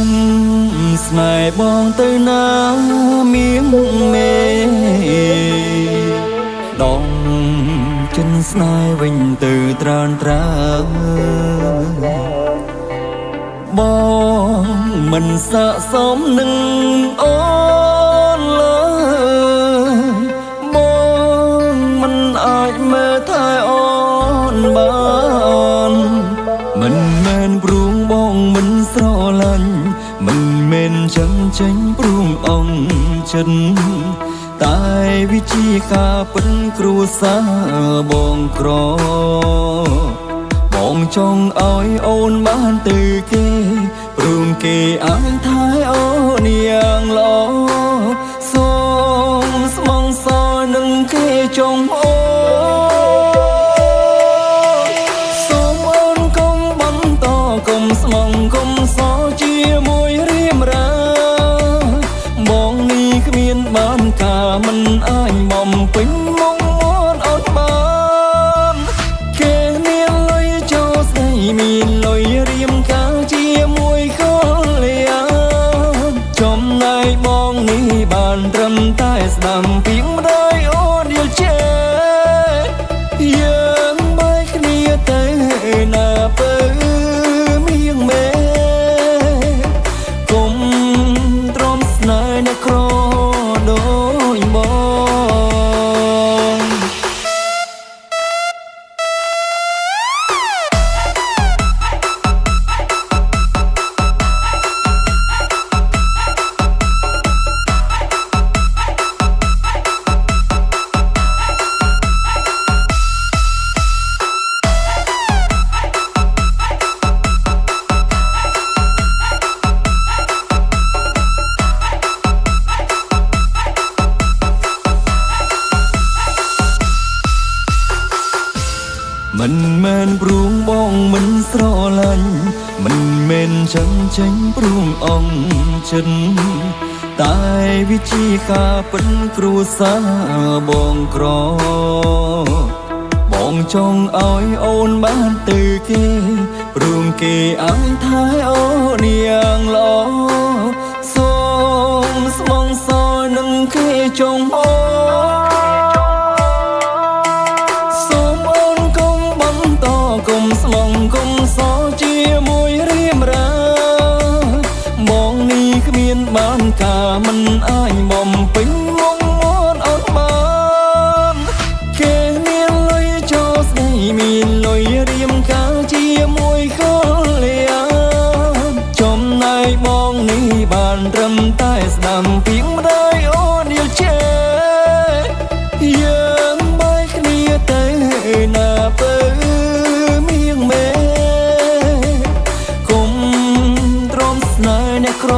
មស្នេហ៍បងទៅណាមៀងមេដងចិនស្នេហ៍វិញទៅត្រានត្រើបងមិនស័ក្តិសមនឹងអូនឡើយបងមិនអាចមើលថែអូនបានមិនមែនព្រួងបងមិនស្រឡាញ់មិនមែនចាំចេញព្រួងអងចិត្តតែវិជាការពិនគ្រួសារបងក្របងចង់ឲ្យអូនបានទៅគេព្រមគេអើថែអូនយ៉ាងល្អសូមស្មងសរនឹងគេចង់អូសូមអូនកុំបន្តកុំស្មងកុំសរជាមួយរៀមរាបងនេះគ្មានបានការមិនអាចបំពេញមុខមាត់អូនបានគេមានលុយចូលស្ដីមានលុយរៀមការជាមួយកលយាចំណែកបងនេះបានត្រឹមតែស្ដាំពីម្ដាយអូនយល់ចេះយើងបែកគ្នាទៅណាពើមៀងមេគុំទ្រាំស្នេហ៍អ្នកក្រដូចបងមិនមែនព្រួងបងមិនស្រឡាញ់មិនមែនចាំចេញព្រួងអងចិត្តតែវិជាការពិនគ្រួសារបងក្របងចង់ឲ្យអូនបានទៅគេព្រមគេអើថែអូនយ៉ាងល្អសូមស្មងសរនឹងគេចង់អូកុំស្មងកុំសរជាមួយរៀមរាបងនេះគ្មានបានការមិនអាចបំពេញមុខមាត់អូនបានគេមានលុយចូលស្ដីមានលុយរៀមការជាមួយកលយាចំណែកបងនេះបានត្រឹមតែស្ដាំពីម្ដាយអូនយល់ចេះយើងបែកគ្នាទៅណាពើគុំទ្រាំស្នេហ៍អ្នកក្រ